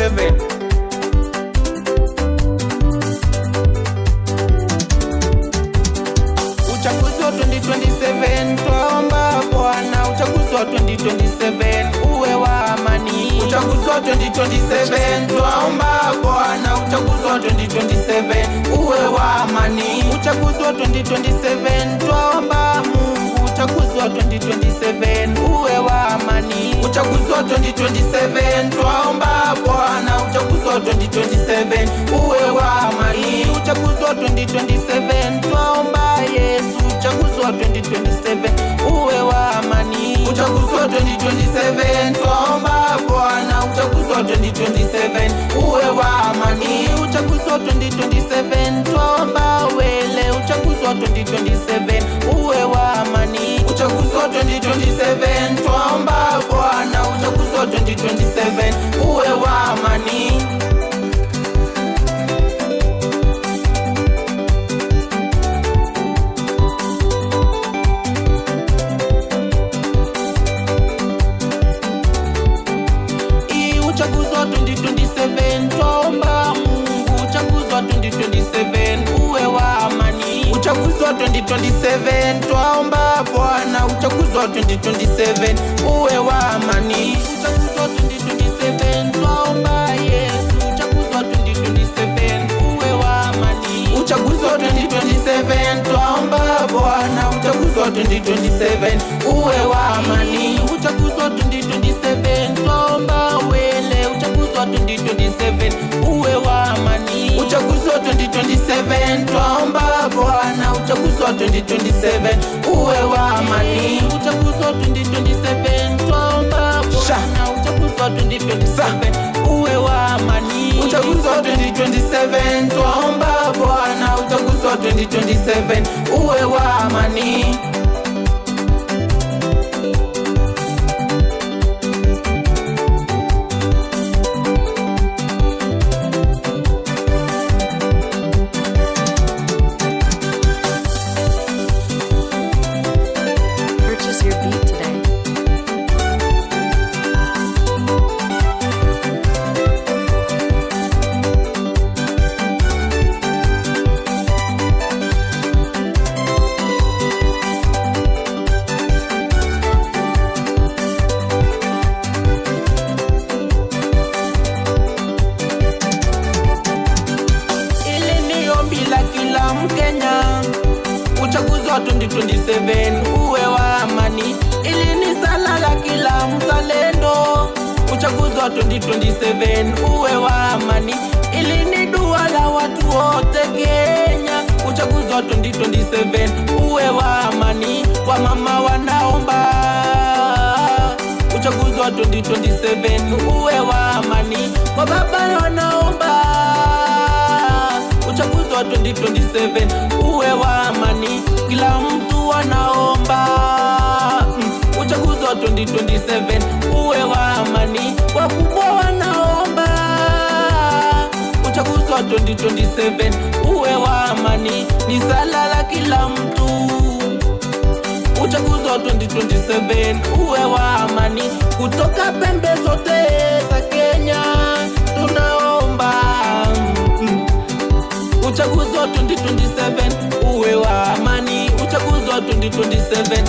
2027. Uchaguzi wa 2027 twaomba Bwana, uchaguzi wa 2027 uwe wa amani. Uchaguzi wa 2027 twaomba Bwana, uchaguzi wa 2027 uwe wa amani. Uchaguzi wa 2027 twaomba Mungu, uchaguzi wa 2027 uwe wa amani. Uchaguzi wa 2027 twaomba Bwana, uchaguzi wa 2027 uwe wa amani. Uchaguzi wa 2027 twaomba Yesu, uchaguzi wa 2027 uwe wa amani. Uchaguzi wa 2027 twaomba Bwana, uchaguzi wa 2027 uwe wa amani. Uchaguzi wa 2027 twaomba Wele, uchaguzi wa 2027 uwe wa amani. Uchaguzi wa 2027 twaomba Bwana, uchaguzi wa 2027 uwe wa amani. Uchaguzi wa 2027 twaomba Mungu, uchaguzi wa 2027 uwe wa amani. Uchaguzi wa 2027 twaomba Bwana, uchaguzi wa 2027 uwe wa amani. Uchaguzi wa 2027 twaomba Yesu, uchaguzi wa 2027 uwe wa amani. Uchaguzi wa 2027 twaomba Bwana, uchaguzi wa 2027 uwe wa amani. Uchaguzi wa 2027 twaomba Wele, uchaguzi wa 2027 uwe wa amani. Uchaguzi wa 2027 twaomba Bwana, uchaguzi wa 2027 uwe wa amani. Uchaguzi wa 2027 twaomba Bwana, uchaguzi wa 2027 uwe wa amani. Uchaguzi wa 2027 twaomba Bwana, uchaguzi wa 2027 uwe wa amani. Purchase your beat today. Kila Mkenya, uchaguzi wa 2027 uwe wa amani. Ili ni sala la kila mzalendo, uchaguzi wa 2027 uwe wa amani. Ili ni dua la watu wote Kenya, uchaguzi wa 2027 uwe wa amani. Kwa mama wanaomba, uchaguzi wa 2027 uwe wa amani. Kwa baba wanaomba, uchaguzi wa 2027 uwe wa amani. Kila mtu anaomba, uchaguzi wa 2027 uwe wa amani. Wakubwa wanaomba, uchaguzi wa 2027 uwe wa amani. Ni sala la kila mtu, uchaguzi wa 2027 uwe wa amani. Kutoka pembe zote za Kenya tunaomba, uchaguzi wa 2027 uwe wa amani. Uchaguzi wa 2027